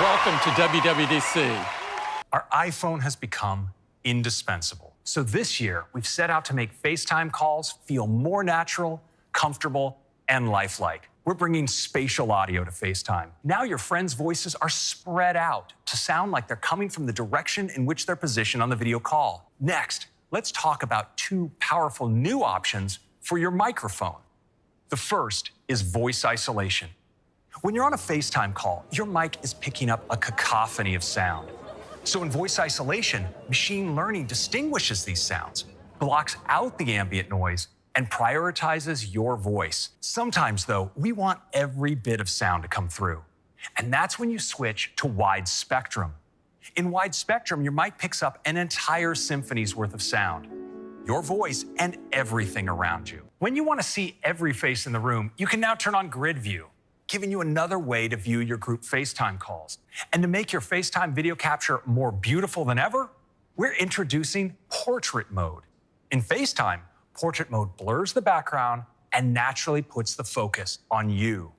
Welcome to WWDC. Our iPhone has become indispensable. So this year, we've set out to make FaceTime calls feel more natural, comfortable, and lifelike. We're bringing spatial audio to FaceTime. Now your friends' voices are spread out to sound like they're coming from the direction in which they're positioned on the video call. Next, let's talk about two powerful new options for your microphone. The first is voice isolation. When you're on a FaceTime call, your mic is picking up a cacophony of sound. So in voice isolation, machine learning distinguishes these sounds, blocks out the ambient noise, and prioritizes your voice. Sometimes, though, we want every bit of sound to come through. And that's when you switch to wide spectrum. In wide spectrum, your mic picks up an entire symphony's worth of sound, your voice and everything around you. When you want to see every face in the room, you can now turn on grid view, giving you another way to view your group FaceTime calls. And to make your FaceTime video capture more beautiful than ever, we're introducing portrait mode. In FaceTime, portrait mode blurs the background and naturally puts the focus on you.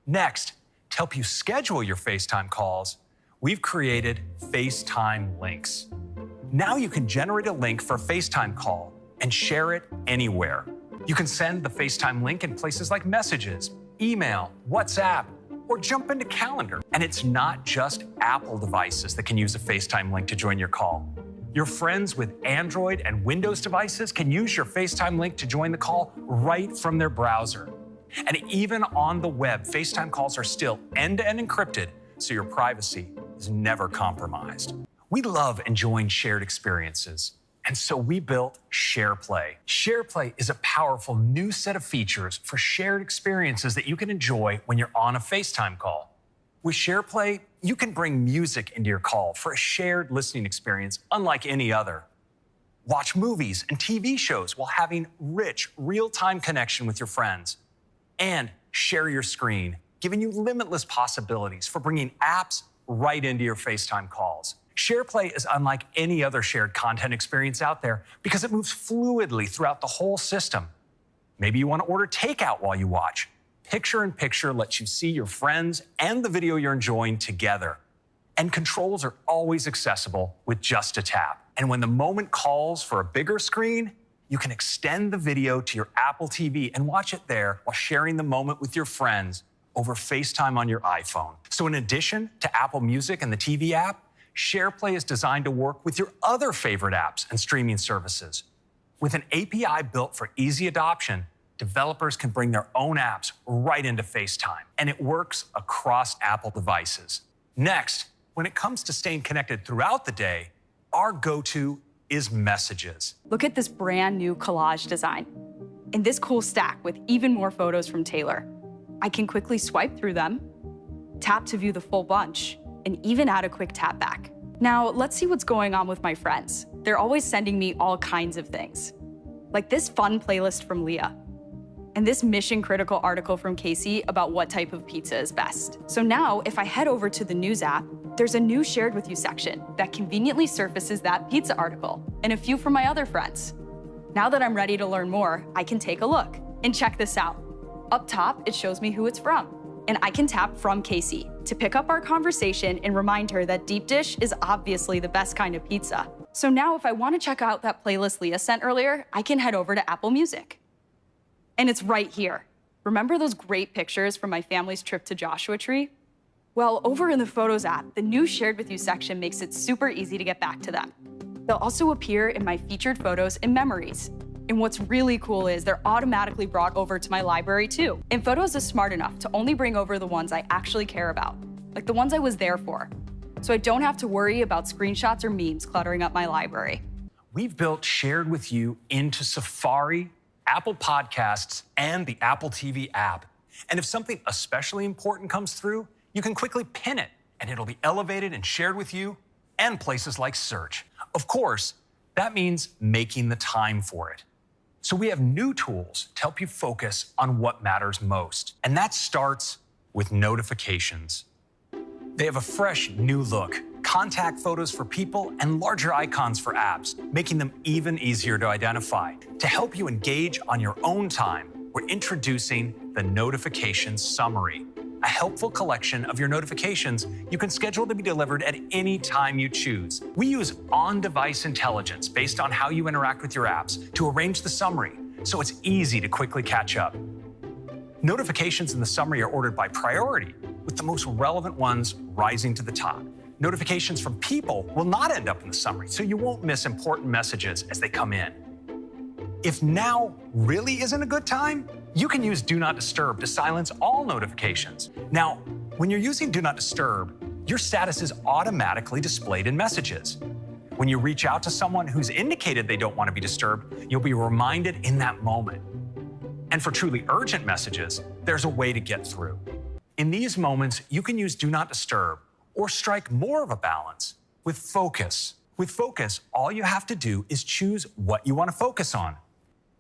Next, to help you schedule your FaceTime calls, we've created FaceTime links. Now you can generate a link for a FaceTime call and share it anywhere. You can send the FaceTime link in places like Messages, email, WhatsApp, or jump into Calendar. And it's not just Apple devices that can use a FaceTime link to join your call. Your friends with Android and Windows devices can use your FaceTime link to join the call right from their browser. And even on the web, FaceTime calls are still end-to-end encrypted, so your privacy is never compromised. We love enjoying shared experiences, and so we built SharePlay. SharePlay is a powerful new set of features for shared experiences that you can enjoy when you're on a FaceTime call. With SharePlay, you can bring music into your call for a shared listening experience unlike any other. Watch movies and TV shows while having rich, real-time connection with your friends. And share your screen, giving you limitless possibilities for bringing apps right into your FaceTime calls. SharePlay is unlike any other shared content experience out there because it moves fluidly throughout the whole system. Maybe you want to order takeout while you watch. Picture-in-Picture lets you see your friends and the video you're enjoying together. And controls are always accessible with just a tap. And when the moment calls for a bigger screen, you can extend the video to your Apple TV and watch it there while sharing the moment with your friends over FaceTime on your iPhone. So in addition to Apple Music and the TV app, SharePlay is designed to work with your other favorite apps and streaming services. With an API built for easy adoption, developers can bring their own apps right into FaceTime, and it works across Apple devices. Next, when it comes to staying connected throughout the day, our go-to is Messages. Look at this brand new collage design. In this cool stack with even more photos from Taylor. I can quickly swipe through them, tap to view the full bunch, and even add a quick tap back. Now, let's see what's going on with my friends. They're always sending me all kinds of things, like this fun playlist from Leah, and this mission-critical article from Casey about what type of pizza is best. So now, if I head over to the News app, there's a new Shared With You section that conveniently surfaces that pizza article, and a few from my other friends. Now that I'm ready to learn more, I can take a look. And check this out. Up top, it shows me who it's from, and I can tap From Casey to pick up our conversation and remind her that deep dish is obviously the best kind of pizza. So now if I want to check out that playlist Leah sent earlier, I can head over to Apple Music. And it's right here. Remember those great pictures from my family's trip to Joshua Tree? Well, over in the Photos app, the new Shared With You section makes it super easy to get back to them. They'll also appear in my featured photos and memories. And what's really cool is they're automatically brought over to my library too. And Photos is smart enough to only bring over the ones I actually care about, like the ones I was there for. So I don't have to worry about screenshots or memes cluttering up my library. We've built Shared With You into Safari, Apple Podcasts, and the Apple TV app. And if something especially important comes through, you can quickly pin it, and it'll be elevated and shared with you and places like Search. Of course, that means making the time for it. So we have new tools to help you focus on what matters most. And that starts with notifications. They have a fresh new look, contact photos for people, and larger icons for apps, making them even easier to identify. To help you engage on your own time, we're introducing the Notifications Summary. a helpful collection of your notifications you can schedule to be delivered at any time you choose. We use on-device intelligence based on how you interact with your apps to arrange the summary, so it's easy to quickly catch up. Notifications in the summary are ordered by priority, with the most relevant ones rising to the top. Notifications from people will not end up in the summary, so you won't miss important messages as they come in. If now really isn't a good time, you can use Do Not Disturb to silence all notifications. Now, when you're using Do Not Disturb, your status is automatically displayed in Messages. When you reach out to someone who's indicated they don't want to be disturbed, you'll be reminded in that moment. And for truly urgent messages, there's a way to get through. In these moments, you can use Do Not Disturb or strike more of a balance with Focus. With Focus, all you have to do is choose what you want to focus on.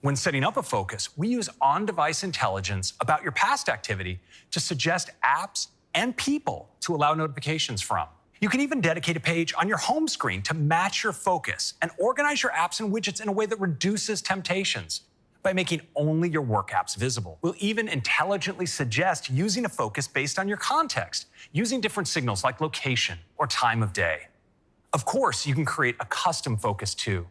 When setting up a focus, we use on-device intelligence about your past activity to suggest apps and people to allow notifications from. You can even dedicate a page on your home screen to match your focus and organize your apps and widgets in a way that reduces temptations by making only your work apps visible. We'll even intelligently suggest using a focus based on your context, using different signals like location or time of day. Of course, you can create a custom focus too.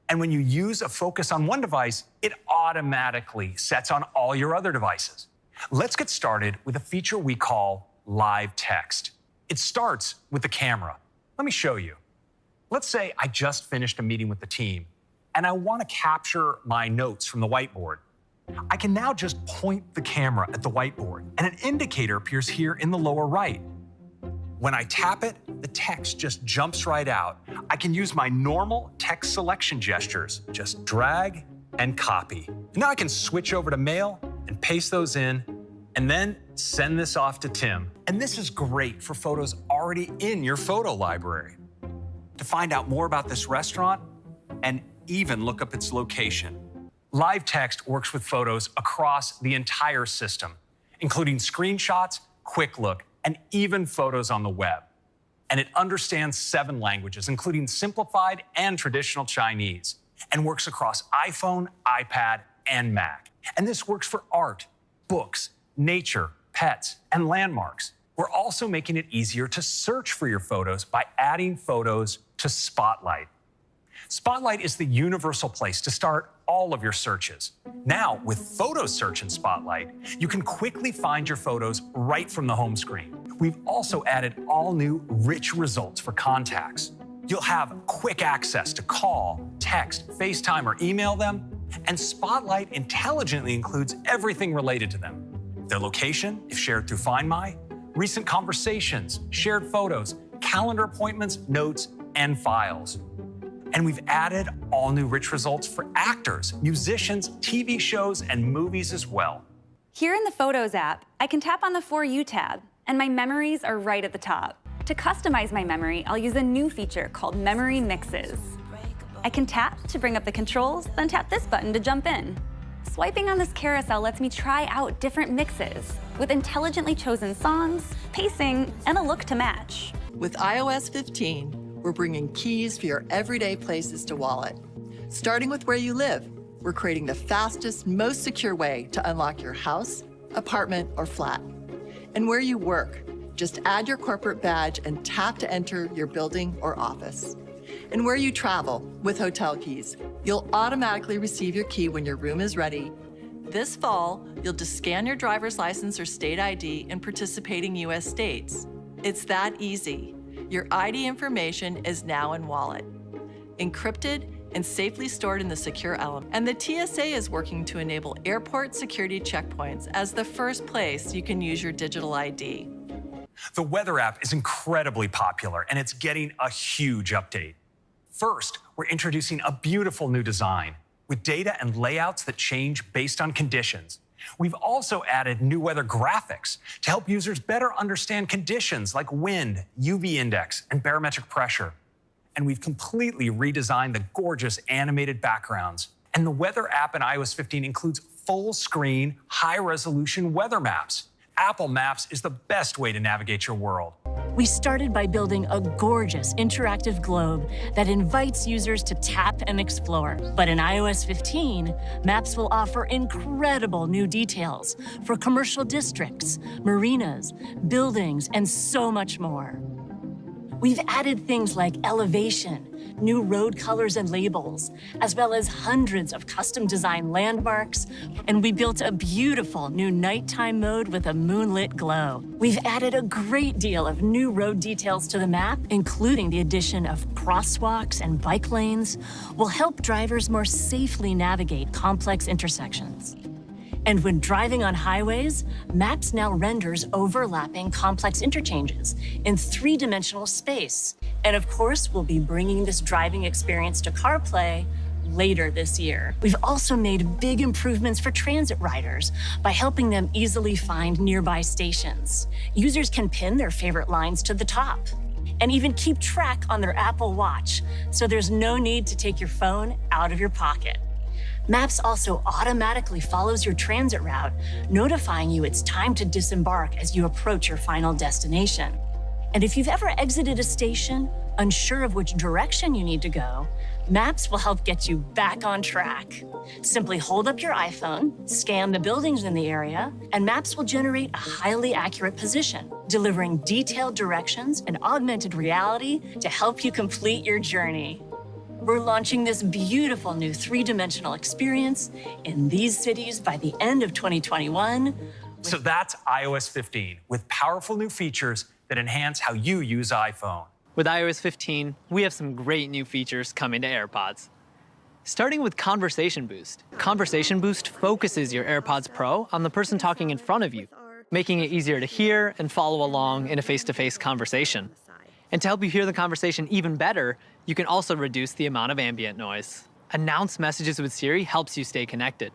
And when you use a focus on one device, it automatically sets on all your other devices. Let's get started with a feature we call Live Text. It starts with the camera. Let me show you. Let's say I just finished a meeting with the team, and I want to capture my notes from the whiteboard. I can now just point the camera at the whiteboard, and an indicator appears here in the lower right. When I tap it, the text just jumps right out. I can use my normal text selection gestures, just drag and copy. Now I can switch over to Mail and paste those in, and then send this off to Tim. And this is great for photos already in your photo library. To find out more about this restaurant and even look up its location, Live Text works with photos across the entire system, including screenshots, quick look, and even photos on the web. And it understands 7 languages, including simplified and traditional Chinese, and works across iPhone, iPad, and Mac. And this works for art, books, nature, pets, and landmarks. We're also making it easier to search for your photos by adding photos to Spotlight. Spotlight is the universal place to start all of your searches. Now, with Photo Search in Spotlight, you can quickly find your photos right from the home screen. We've also added all new rich results for contacts. You'll have quick access to call, text, FaceTime, or email them, and Spotlight intelligently includes everything related to them. Their location, if shared through Find My, recent conversations, shared photos, calendar appointments, notes, and files. And we've added all new rich results for actors, musicians, TV shows, and movies as well. Here in the Photos app, I can tap on the For You tab, and my memories are right at the top. To customize my memory, I'll use a new feature called Memory Mixes. I can tap to bring up the controls, then tap this button to jump in. Swiping on this carousel lets me try out different mixes with intelligently chosen songs, pacing, and a look to match. With iOS 15, we're bringing keys for your everyday places to wallet. Starting with where you live, we're creating the fastest, most secure way to unlock your house, apartment, or flat. And where you work, just add your corporate badge and tap to enter your building or office. And where you travel, with hotel keys, you'll automatically receive your key when your room is ready. This fall, you'll just scan your driver's license or state ID in participating U.S. states. It's that easy. Your ID information is now in Wallet, encrypted and safely stored in the secure element. And the TSA is working to enable airport security checkpoints as the first place you can use your digital ID. The Weather app is incredibly popular, and it's getting a huge update. First, we're introducing a beautiful new design with data and layouts that change based on conditions. We've also added new weather graphics to help users better understand conditions like wind, UV index, and barometric pressure. And we've completely redesigned the gorgeous animated backgrounds. And the Weather app in iOS 15 includes full-screen, high-resolution weather maps. Apple Maps is the best way to navigate your world. We started by building a gorgeous interactive globe that invites users to tap and explore. But in iOS 15, Maps will offer incredible new details for commercial districts, marinas, buildings, and so much more. We've added things like elevation, new road colors and labels, as well as hundreds of custom-designed landmarks, and we built a beautiful new nighttime mode with a moonlit glow. We've added a great deal of new road details to the map, including the addition of crosswalks and bike lanes, will help drivers more safely navigate complex intersections. And when driving on highways, Maps now renders overlapping complex interchanges in three-dimensional space. And of course, we'll be bringing this driving experience to CarPlay later this year. We've also made big improvements for transit riders by helping them easily find nearby stations. Users can pin their favorite lines to the top and even keep track on their Apple Watch, so there's no need to take your phone out of your pocket. Maps also automatically follows your transit route, notifying you it's time to disembark as you approach your final destination. And if you've ever exited a station, unsure of which direction you need to go, Maps will help get you back on track. Simply hold up your iPhone, scan the buildings in the area, and Maps will generate a highly accurate position, delivering detailed directions and augmented reality to help you complete your journey. We're launching this beautiful new three-dimensional experience in these cities by the end of 2021. So that's iOS 15 with powerful new features that enhance how you use iPhone. With iOS 15, we have some great new features coming to AirPods. Starting with Conversation Boost. Conversation Boost focuses your AirPods Pro on the person talking in front of you, making it easier to hear and follow along in a face-to-face conversation. And to help you hear the conversation even better, you can also reduce the amount of ambient noise. Announce Messages with Siri helps you stay connected.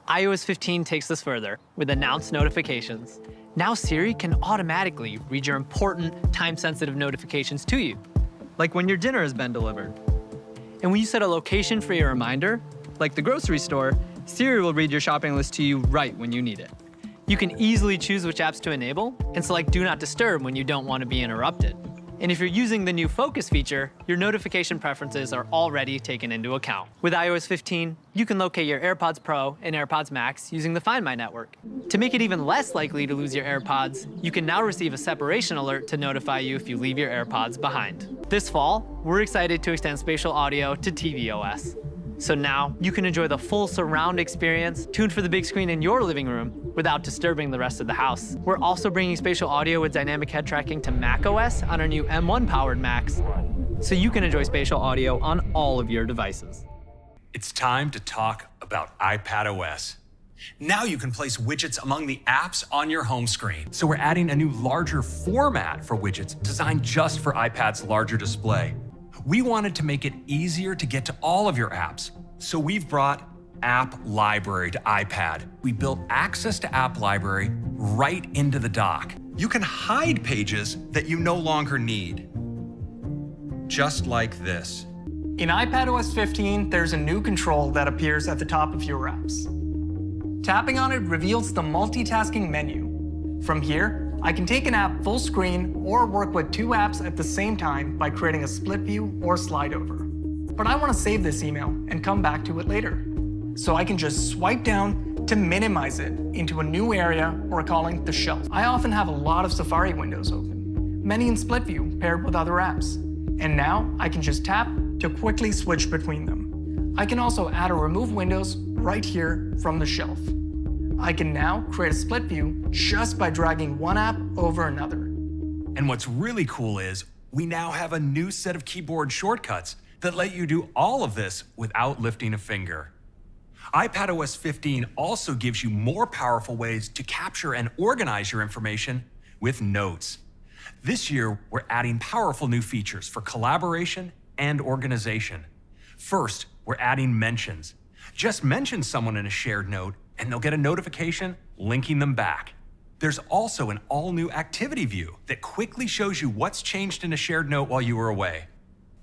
iOS 15 takes this further with Announce Notifications. Now Siri can automatically read your important, time-sensitive notifications to you, like when your dinner has been delivered. And when you set a location for your reminder, like the grocery store, Siri will read your shopping list to you right when you need it. You can easily choose which apps to enable and select Do Not Disturb when you don't want to be interrupted. And if you're using the new Focus feature, your notification preferences are already taken into account. With iOS 15, you can locate your AirPods Pro and AirPods Max using the Find My network. To make it even less likely to lose your AirPods, you can now receive a separation alert to notify you if you leave your AirPods behind. This fall, we're excited to extend spatial audio to tvOS. So now you can enjoy the full surround experience tuned for the big screen in your living room without disturbing the rest of the house. We're also bringing spatial audio with dynamic head tracking to macOS on our new M1 powered Macs, so you can enjoy spatial audio on all of your devices. It's time to talk about iPadOS. Now you can place widgets among the apps on your home screen. So we're adding a new larger format for widgets designed just for iPad's larger display. We wanted to make it easier to get to all of your apps, so we've brought App Library to iPad. We built access to App Library right into the dock. You can hide pages that you no longer need, just like this. In iPadOS 15, there's a new control that appears at the top of your apps. Tapping on it reveals the multitasking menu. From here, I can take an app full screen or work with two apps at the same time by creating a split view or slide over. But I want to save this email and come back to it later. So I can just swipe down to minimize it into a new area we're calling the shelf. I often have a lot of Safari windows open, many in split view paired with other apps. And now I can just tap to quickly switch between them. I can also add or remove windows right here from the shelf. I can now create a split view just by dragging one app over another. And what's really cool is we now have a new set of keyboard shortcuts that let you do all of this without lifting a finger. iPadOS 15 also gives you more powerful ways to capture and organize your information with notes. This year, we're adding powerful new features for collaboration and organization. First, we're adding mentions. Just mention someone in a shared note and they'll get a notification linking them back. There's also an all-new activity view that quickly shows you what's changed in a shared note while you were away.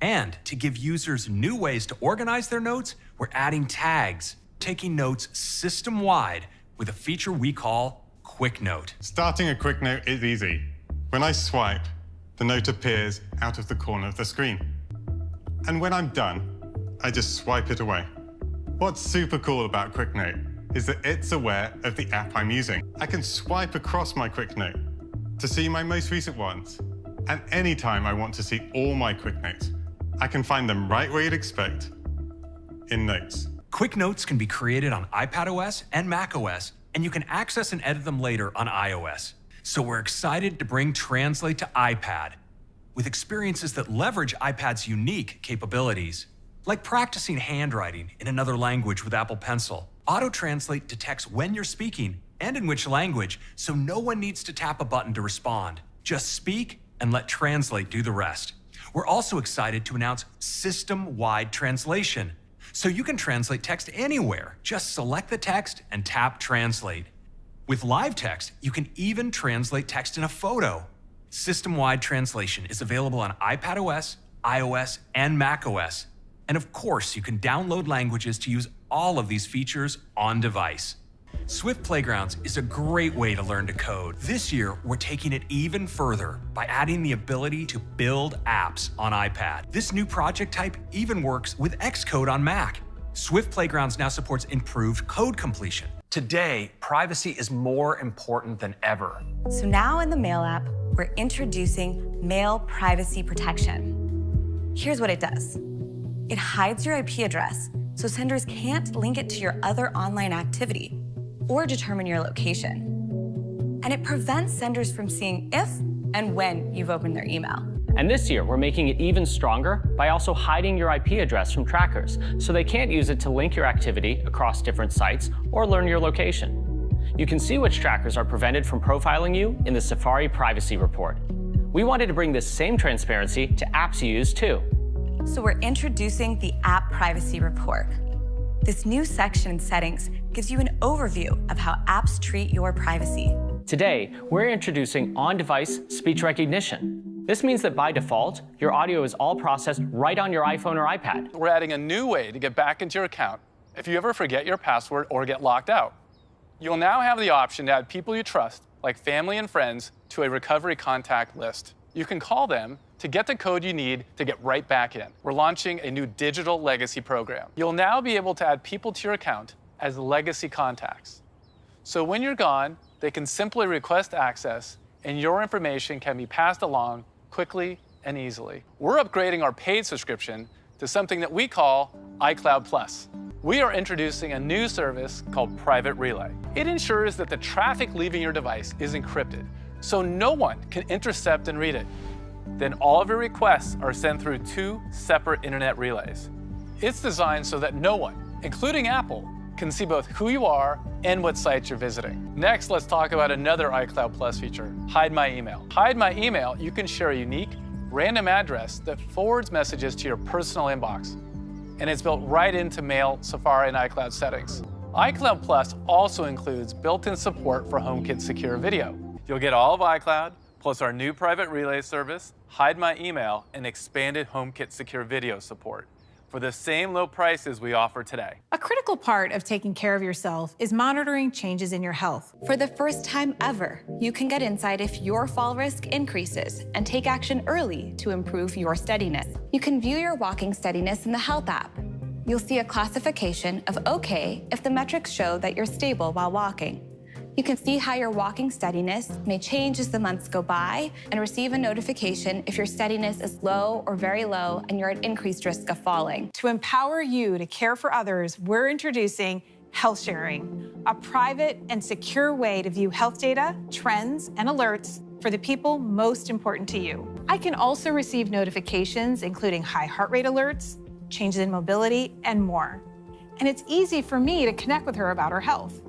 And to give users new ways to organize their notes, we're adding tags, taking notes system-wide with a feature we call Quick Note. Starting a Quick Note is easy. When I swipe, the note appears out of the corner of the screen. And when I'm done, I just swipe it away. What's super cool about Quick Note is that it's aware of the app I'm using. I can swipe across my Quick Note to see my most recent ones. And anytime I want to see all my Quick Notes, I can find them right where you'd expect, in Notes. Quick Notes can be created on iPadOS and macOS, and you can access and edit them later on iOS. So we're excited to bring Translate to iPad with experiences that leverage iPad's unique capabilities, like practicing handwriting in another language with Apple Pencil. Auto Translate detects when you're speaking and in which language, so no one needs to tap a button to respond. Just speak and let Translate do the rest. We're also excited to announce system-wide translation, so you can translate text anywhere. Just select the text and tap Translate. With live text, you can even translate text in a photo. System-wide translation is available on iPadOS, iOS, and macOS. And of course, you can download languages to use all of these features on device. Swift Playgrounds is a great way to learn to code. This year, we're taking it even further by adding the ability to build apps on iPad. This new project type even works with Xcode on Mac. Swift Playgrounds now supports improved code completion. Today, privacy is more important than ever. So now in the Mail app, we're introducing Mail Privacy Protection. Here's what it does. It hides your IP address, so senders can't link it to your other online activity or determine your location. And it prevents senders from seeing if and when you've opened their email. And this year, we're making it even stronger by also hiding your IP address from trackers, so they can't use it to link your activity across different sites or learn your location. You can see which trackers are prevented from profiling you in the Safari Privacy Report. We wanted to bring this same transparency to apps you use too. So we're introducing the App Privacy Report. This new section in settings gives you an overview of how apps treat your privacy. Today, we're introducing on-device speech recognition. This means that by default, your audio is all processed right on your iPhone or iPad. We're adding a new way to get back into your account if you ever forget your password or get locked out. You'll now have the option to add people you trust, like family and friends, to a recovery contact list. You can call them to get the code you need to get right back in. We're launching a new digital legacy program. You'll now be able to add people to your account as legacy contacts. So when you're gone, they can simply request access, and your information can be passed along quickly and easily. We're upgrading our paid subscription to something that we call iCloud Plus. We are introducing a new service called Private Relay. It ensures that the traffic leaving your device is encrypted, so no one can intercept and read it. Then all of your requests are sent through 2 separate internet relays. It's designed so that no one, including Apple, can see both who you are and what sites you're visiting. Next, let's talk about another iCloud Plus feature, Hide My Email. Hide My Email, you can share a unique, random address that forwards messages to your personal inbox. And it's built right into Mail, Safari, and iCloud settings. iCloud Plus also includes built-in support for HomeKit Secure Video. You'll get all of iCloud, plus our new Private Relay service, Hide My Email, and expanded HomeKit Secure Video support for the same low prices we offer today. A critical part of taking care of yourself is monitoring changes in your health. For the first time ever, you can get insight if your fall risk increases and take action early to improve your steadiness. You can view your walking steadiness in the Health app. You'll see a classification of OK if the metrics show that you're stable while walking. You can see how your walking steadiness may change as the months go by and receive a notification if your steadiness is low or very low and you're at increased risk of falling. To empower you to care for others, we're introducing Health Sharing, a private and secure way to view health data, trends, and alerts for the people most important to you. I can also receive notifications, including high heart rate alerts, changes in mobility, and more. And it's easy for me to connect with her about her health.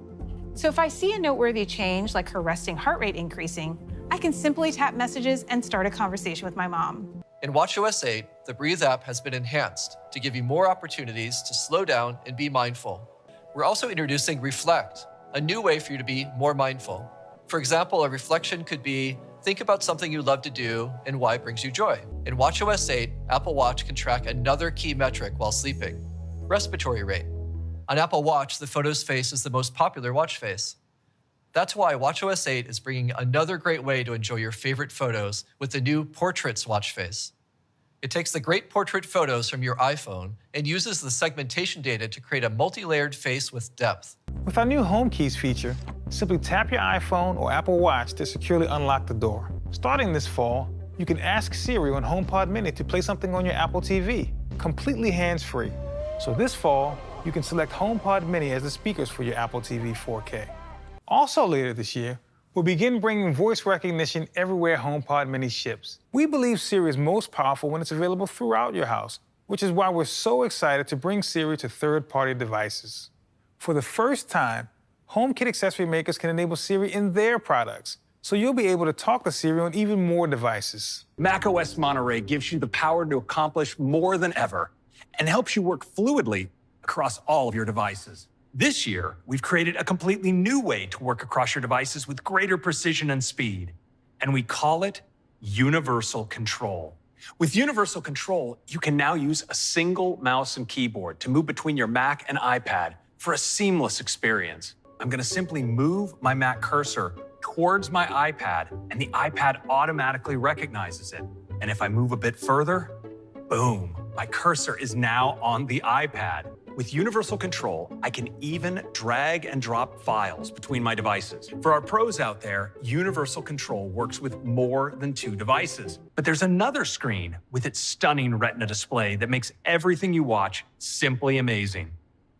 So if I see a noteworthy change, like her resting heart rate increasing, I can simply tap messages and start a conversation with my mom. In watchOS 8, the Breathe app has been enhanced to give you more opportunities to slow down and be mindful. We're also introducing Reflect, a new way for you to be more mindful. For example, a reflection could be, think about something you love to do and why it brings you joy. In watchOS 8, Apple Watch can track another key metric while sleeping, respiratory rate. On Apple Watch, the photo's face is the most popular watch face. That's why watchOS 8 is bringing another great way to enjoy your favorite photos with the new Portraits watch face. It takes the great portrait photos from your iPhone and uses the segmentation data to create a multi-layered face with depth. With our new Home Keys feature, simply tap your iPhone or Apple Watch to securely unlock the door. Starting this fall, you can ask Siri on HomePod Mini to play something on your Apple TV, completely hands-free. So this fall, you can select HomePod Mini as the speakers for your Apple TV 4K. Also later this year, we'll begin bringing voice recognition everywhere HomePod Mini ships. We believe Siri is most powerful when it's available throughout your house, which is why we're so excited to bring Siri to third-party devices. For the first time, HomeKit accessory makers can enable Siri in their products, so you'll be able to talk to Siri on even more devices. macOS Monterey gives you the power to accomplish more than ever and helps you work fluidly across all of your devices. This year, we've created a completely new way to work across your devices with greater precision and speed, and we call it Universal Control. With Universal Control, you can now use a single mouse and keyboard to move between your Mac and iPad for a seamless experience. I'm going to simply move my Mac cursor towards my iPad, and the iPad automatically recognizes it. And if I move a bit further, boom, my cursor is now on the iPad. With Universal Control, I can even drag and drop files between my devices. For our pros out there, Universal Control works with more than 2 devices. But there's another screen with its stunning Retina display that makes everything you watch simply amazing.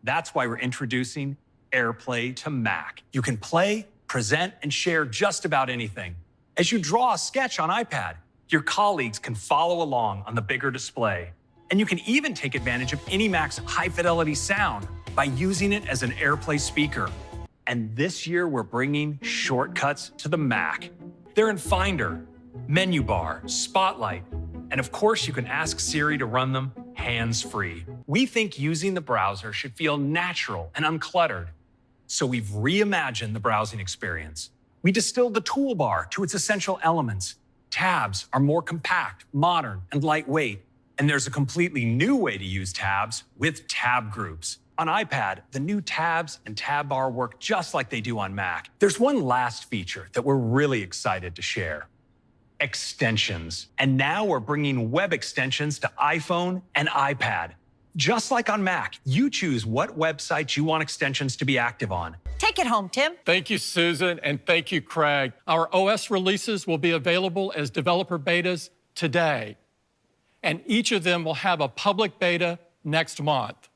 That's why we're introducing AirPlay to Mac. You can play, present, and share just about anything. As you draw a sketch on iPad, your colleagues can follow along on the bigger display. And you can even take advantage of any Mac's high-fidelity sound by using it as an AirPlay speaker. And this year, we're bringing shortcuts to the Mac. They're in Finder, Menu Bar, Spotlight, and of course, you can ask Siri to run them hands-free. We think using the browser should feel natural and uncluttered, so we've reimagined the browsing experience. We distilled the toolbar to its essential elements. Tabs are more compact, modern, and lightweight. And there's a completely new way to use tabs with tab groups. On iPad, the new tabs and tab bar work just like they do on Mac. There's one last feature that we're really excited to share: extensions. And now we're bringing web extensions to iPhone and iPad. Just like on Mac, you choose what websites you want extensions to be active on. Take it home, Tim. Thank you, Susan, and thank you, Craig. Our OS releases will be available as developer betas today, and each of them will have a public beta next month.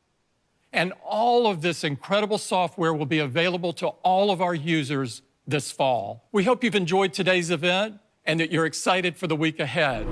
And all of this incredible software will be available to all of our users this fall. We hope you've enjoyed today's event and that you're excited for the week ahead.